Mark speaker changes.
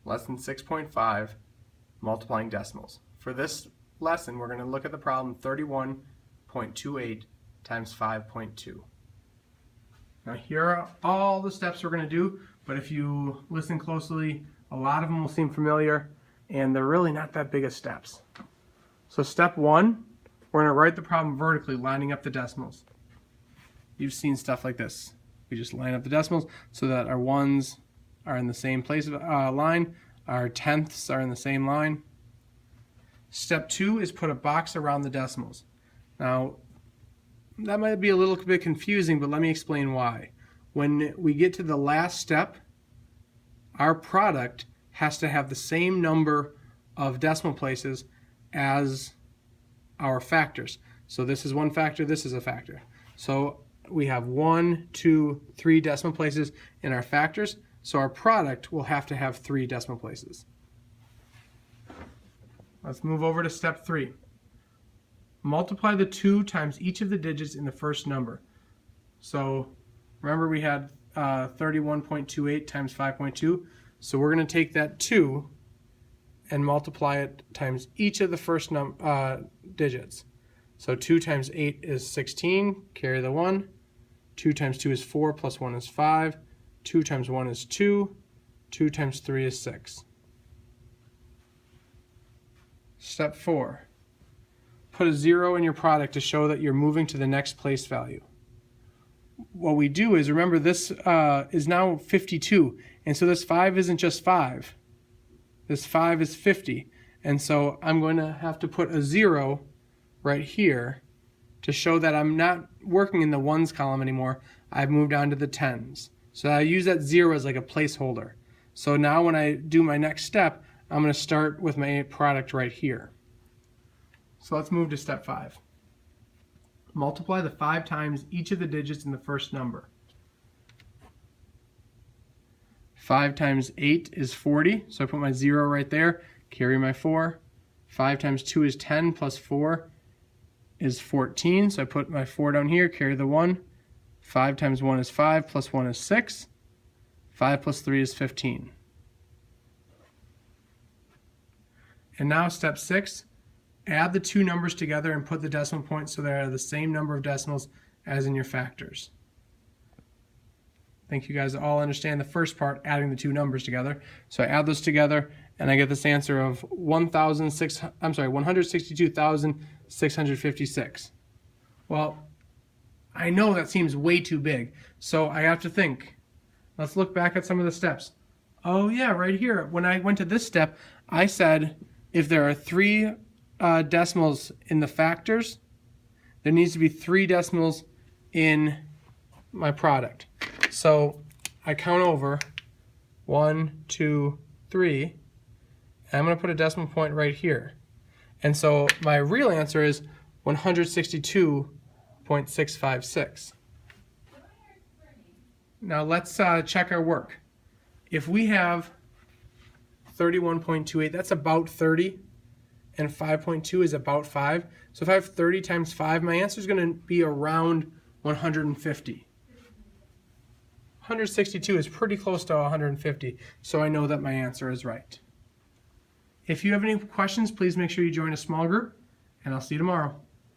Speaker 1: less than 6.5, multiplying decimals. For this lesson, we're going to look at the problem 31.28 times 5.2. Now here are all the steps we're going to do, but if you listen closely, a lot of them will seem familiar, and they're really not that big of steps. So step 1, we're going to write the problem vertically, lining up the decimals. You've seen stuff like this. We just line up the decimals so that our ones are in the same place of line, our tenths are in the same line. Step 2 is put a box around the decimals. Now, that might be a little bit confusing, but let me explain why. When we get to the last step, our product has to have the same number of decimal places as our factors. So this is one factor, this is a factor. So we have 1, 2, 3 decimal places in our factors, so our product will have to have 3 decimal places. Let's move over to step 3. Multiply the 2 times each of the digits in the first number. So remember we had 31.28 times 5.2, so we're going to take that 2 and multiply it times each of the first digits. So 2 times 8 is 16, carry the 1. 2 times 2 is 4, plus 1 is 5. 2 times 1 is 2. 2 times 3 is 6. Step 4. Put a 0 in your product to show that you're moving to the next place value. What we do is, remember this is now 52, and so this 5 isn't just 5. This 5 is 50, and so I'm going to have to put a 0 right here to show that I'm not working in the ones column anymore. I've moved on to the tens. So I use that 0 as like a placeholder. So now when I do my next step, I'm going to start with my product right here. So let's move to step 5. Multiply the 5 times each of the digits in the first number. 5 times 8 is 40, so I put my 0 right there, carry my 4. 5 times 2 is 10, plus 4 is 14, so I put my 4 down here, carry the 1. 5 times 1 is 5, plus 1 is 6. 5 plus 3 is 15. And now step 6, add the 2 numbers together and put the decimal points so they are the same number of decimals as in your factors. I think you guys all understand the first part, adding the 2 numbers together. So I add those together and I get this answer of 162,656. Well, I know that seems way too big, so I have to think. Let's look back at some of the steps. Oh yeah, right here. When I went to this step, I said if there are 3 decimals in the factors, there needs to be 3 decimals in my product. So I count over 1, 2, 3, and I'm going to put a decimal point right here. And so my real answer is 162.656. Now let's check our work. If we have 31.28, that's about 30, and 5.2 is about 5. So if I have 30 times 5, my answer is going to be around 150. 162 is pretty close to 150, so I know that my answer is right. If you have any questions, please make sure you join a small group, and I'll see you tomorrow.